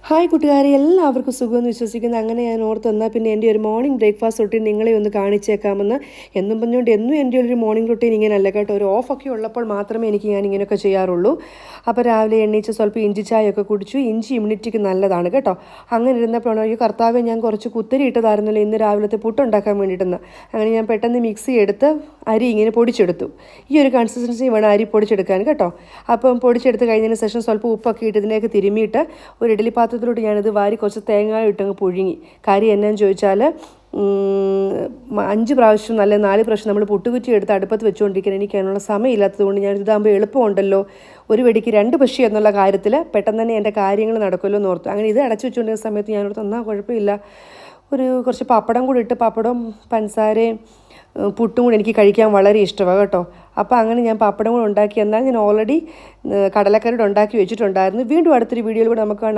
Hi കൂട്ടുകാരെ, എല്ലാവർക്കും സുഖമെന്ന് വിശ്വസിക്കുന്നു. അങ്ങനെ ഞാൻ ഓർത്ത് എന്നാൽ പിന്നെ എൻ്റെ ഒരു മോർണിംഗ് ബ്രേക്ക്ഫാസ്റ്റ് റൊട്ടീൻ നിങ്ങളെ ഒന്ന് കാണിച്ചേക്കാമെന്ന്. എന്നും പറഞ്ഞുകൊണ്ട് എന്നും എൻ്റെ ഒരു മോർണിംഗ് റൊട്ടീൻ ഇങ്ങനെയല്ല കേട്ടോ. ഒരു ഓഫൊക്കെ ഉള്ളപ്പോൾ മാത്രമേ ഞാൻ ഇങ്ങനെയൊക്കെ ചെയ്യാറുള്ളൂ. അപ്പോൾ രാവിലെ എണ്ണീച്ച് സ്വല്പം ഇഞ്ചി ചായയൊക്കെ കുടിച്ചു. ഇഞ്ചി ഇമ്മ്യൂണിറ്റിക്ക് നല്ലതാണ് കേട്ടോ. അങ്ങനെ ഇരുന്നപ്പോഴാണ് ഈ കർത്താവെ, ഞാൻ കുറച്ച് കുത്തരി ഇട്ടതായിരുന്നല്ലോ ഇന്ന് രാവിലത്തെ പുട്ടുണ്ടാക്കാൻ വേണ്ടിയിട്ടെന്ന്. അങ്ങനെ ഞാൻ പെട്ടെന്ന് മിക്സി എടുത്ത് അരി ഇങ്ങനെ പൊടിച്ചെടുത്തു. ഈ ഒരു കൺസിസ്റ്റൻസി വേണം അരി പൊടിച്ചെടുക്കാൻ കേട്ടോ. അപ്പം പൊടിച്ചെടുത്ത് കഴിഞ്ഞതിന് ശേഷം സ്വല്പം ഉപ്പൊക്കെ ഇട്ട് ഇതിനെയൊക്കെ തിരുമ്മിയിട്ട് ഒരു ഇഡ്ഡലി പാത്രത്തിലോട്ട് ഞാനിത് വാരി കുറച്ച് തേങ്ങ ഇട്ടങ്ങ് പുഴുങ്ങി. കാര്യം എന്നാന്ന് ചോദിച്ചാൽ 5 പ്രാവശ്യം അല്ലെ 4 പ്രാവശ്യം നമ്മൾ പുട്ടുകുറ്റി എടുത്ത് അടുപ്പത്ത് വെച്ചുകൊണ്ടിരിക്കുന്നത് എനിക്ക് അതിനുള്ള സമയമില്ലാത്തത് കൊണ്ട് ഞാനിതാകുമ്പോൾ എളുപ്പമുണ്ടല്ലോ, ഒരു വെടിക്ക് 2 പക്ഷി എന്നുള്ള കാര്യത്തിൽ പെട്ടെന്ന് തന്നെ എൻ്റെ കാര്യങ്ങൾ നടക്കുമല്ലോ എന്ന് ഓർത്തു. അങ്ങനെ ഇത് അടച്ചു വെച്ചുകൊണ്ടിരുന്ന സമയത്ത് ഞാനോർത്ത് എന്നാൽ കുഴപ്പമില്ല, കുറച്ച് പപ്പടം കൂടി ഇട്ട്, പപ്പടവും പഞ്ചസാരയും പുട്ടും കൂടി എനിക്ക് കഴിക്കാൻ വളരെ ഇഷ്ടമാണ് കേട്ടോ. അപ്പോൾ അങ്ങനെ ഞാൻ പപ്പടം കൂടെ ഉണ്ടാക്കി. എന്നാൽ ഞാൻ ഓൾറെഡി കടലക്കറിയുടെ ഉണ്ടാക്കി വെച്ചിട്ടുണ്ടായിരുന്നു. വീണ്ടും അടുത്തൊരു വീഡിയോയിൽ കൂടെ നമുക്ക് കാണാം.